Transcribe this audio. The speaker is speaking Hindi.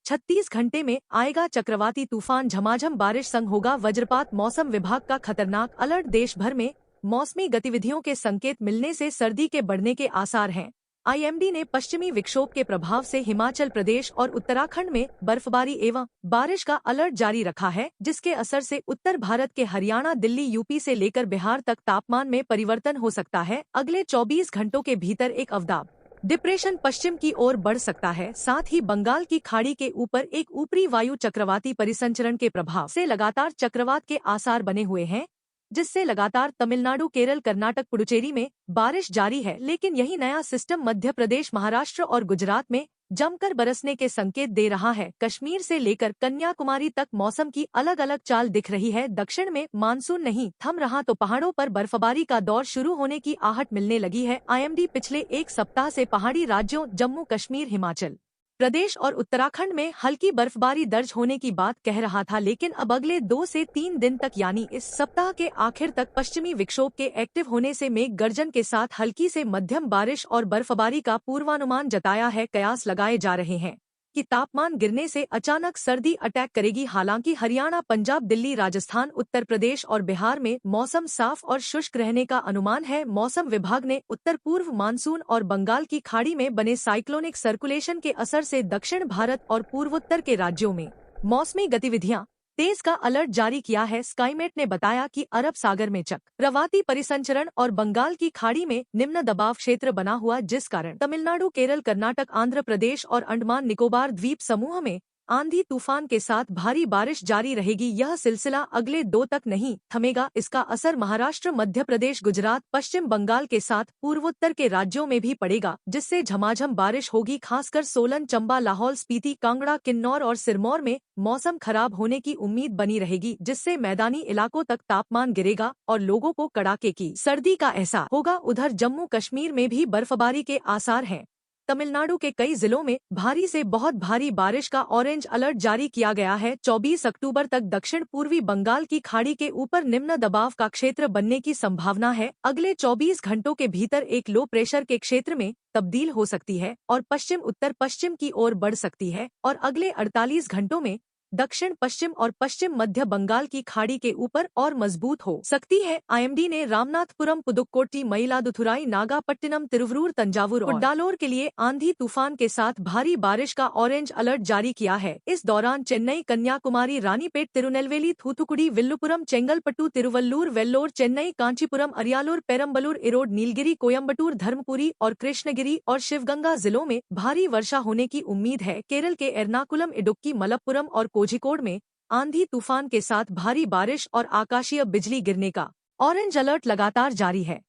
36 घंटे में आएगा चक्रवाती तूफान, झमाझम बारिश संग होगा वज्रपात। मौसम विभाग का खतरनाक अलर्ट, देश भर में मौसमी गतिविधियों के संकेत मिलने से सर्दी के बढ़ने के आसार हैं। आईएमडी ने पश्चिमी विक्षोभ के प्रभाव से हिमाचल प्रदेश और उत्तराखंड में बर्फबारी एवं बारिश का अलर्ट जारी रखा है, जिसके असर से उत्तर भारत के हरियाणा, दिल्ली, यूपी से लेकर बिहार तक तापमान में परिवर्तन हो सकता है। अगले 24 घंटों के भीतर एक अवदाब डिप्रेशन पश्चिम की ओर बढ़ सकता है। साथ ही बंगाल की खाड़ी के ऊपर एक ऊपरी वायु चक्रवाती परिसंचरण के प्रभाव से लगातार चक्रवात के आसार बने हुए हैं, जिससे लगातार तमिलनाडु, केरल, कर्नाटक, पुडुचेरी में बारिश जारी है। लेकिन यही नया सिस्टम मध्य प्रदेश, महाराष्ट्र और गुजरात में जमकर बरसने के संकेत दे रहा है। कश्मीर से लेकर कन्याकुमारी तक मौसम की अलग अलग चाल दिख रही है। दक्षिण में मानसून नहीं थम रहा तो पहाड़ों पर बर्फबारी का दौर शुरू होने की आहट मिलने लगी है। आईएमडी पिछले एक सप्ताह से पहाड़ी राज्यों जम्मू कश्मीर, हिमाचल प्रदेश और उत्तराखंड में हल्की बर्फबारी दर्ज होने की बात कह रहा था, लेकिन अब अगले 2 से 3 दिन तक यानी इस सप्ताह के आखिर तक पश्चिमी विक्षोभ के एक्टिव होने से मेघ गर्जन के साथ हल्की से मध्यम बारिश और बर्फबारी का पूर्वानुमान जताया है। कयास लगाए जा रहे हैं कि तापमान गिरने से अचानक सर्दी अटैक करेगी। हालांकि हरियाणा, पंजाब, दिल्ली, राजस्थान, उत्तर प्रदेश और बिहार में मौसम साफ और शुष्क रहने का अनुमान है। मौसम विभाग ने उत्तर पूर्व मानसून और बंगाल की खाड़ी में बने साइक्लोनिक सर्कुलेशन के असर से दक्षिण भारत और पूर्वोत्तर के राज्यों में मौसमी गतिविधियां तेज का अलर्ट जारी किया है। स्काईमेट ने बताया कि अरब सागर में चक्रवाती परिसंचरण और बंगाल की खाड़ी में निम्न दबाव क्षेत्र बना हुआ, जिस कारण तमिलनाडु, केरल, कर्नाटक, आंध्र प्रदेश और अंडमान निकोबार द्वीप समूह में आंधी तूफान के साथ भारी बारिश जारी रहेगी। यह सिलसिला अगले 2 तक नहीं थमेगा। इसका असर महाराष्ट्र, मध्य प्रदेश, गुजरात, पश्चिम बंगाल के साथ पूर्वोत्तर के राज्यों में भी पड़ेगा, जिससे झमाझम बारिश होगी। खासकर सोलन, चंबा, लाहौल स्पीति, कांगड़ा, किन्नौर और सिरमौर में मौसम खराब होने की उम्मीद बनी रहेगी, जिससे मैदानी इलाकों तक तापमान गिरेगा और लोगों को कड़ाके की सर्दी का एहसास होगा। उधर जम्मू कश्मीर में भी बर्फबारी के आसार हैं। तमिलनाडु के कई जिलों में भारी से बहुत भारी बारिश का ऑरेंज अलर्ट जारी किया गया है। 24 अक्टूबर तक दक्षिण पूर्वी बंगाल की खाड़ी के ऊपर निम्न दबाव का क्षेत्र बनने की संभावना है। अगले 24 घंटों के भीतर एक लो प्रेशर के क्षेत्र में तब्दील हो सकती है और पश्चिम उत्तर पश्चिम की ओर बढ़ सकती है और अगले 48 घंटों में दक्षिण पश्चिम और पश्चिम मध्य बंगाल की खाड़ी के ऊपर और मजबूत हो सकती है। आईएमडी ने रामनाथपुरम, पुदुक्कोट्टी, मयिलादुथुराई, नागापट्टिनम, तिरुवरूर, तंजावुर और कुड्डालोर के लिए आंधी तूफान के साथ भारी बारिश का ऑरेंज अलर्ट जारी किया है। इस दौरान चेन्नई, कन्याकुमारी, रानीपेट, तिरुनेलवेली, थूथुकुडी, विल्लुपुरम, चेंगलपट्टू, तिरुवल्लूर, वेल्लोर, चेन्नई, कांचीपुरम, अरियालूर, पेरम्बलूर, इरोड, नीलगिरी, कोयम्बटूर, धर्मपुरी और कृष्णगिरी और शिवगंगा जिलों में भारी वर्षा होने की उम्मीद है। केरल के एर्नाकुलम, इडुक्की, मलप्पुरम और कोझिकोड में आंधी तूफान के साथ भारी बारिश और आकाशीय बिजली गिरने का ऑरेंज अलर्ट लगातार जारी है।